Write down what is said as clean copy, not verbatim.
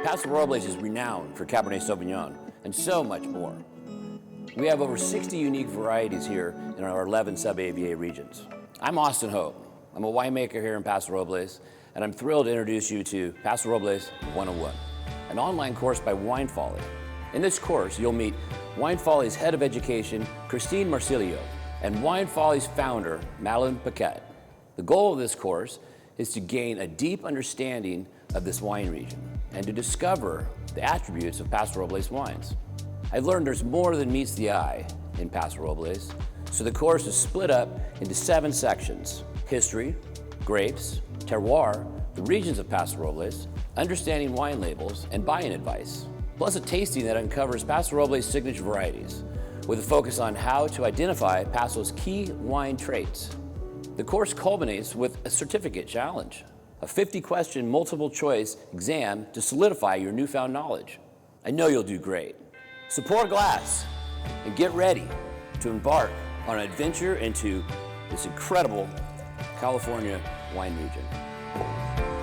Paso Robles is renowned for Cabernet Sauvignon and so much more. We have over 60 unique varieties here in our 11 Sub-AVA regions. I'm Austin Hope. I'm a winemaker here in Paso Robles, and I'm thrilled to introduce you to Paso Robles 101, an online course by Wine Folly. In this course, you'll meet Wine Folly's head of education, Christine Marsilio, and Wine Folly's founder, Madeline Paquette. The goal of this course is to gain a deep understanding of this wine region and to discover the attributes of Paso Robles wines. I've learned there's more than meets the eye in Paso Robles, so the course is split up into 7 sections: history, grapes, terroir, the regions of Paso Robles, understanding wine labels, and buying advice, plus a tasting that uncovers Paso Robles' signature varieties, with a focus on how to identify Paso's key wine traits. The course culminates with a certificate challenge, a 50-question multiple-choice exam to solidify your newfound knowledge. I know you'll do great. So pour a glass and get ready to embark on an adventure into this incredible California wine region.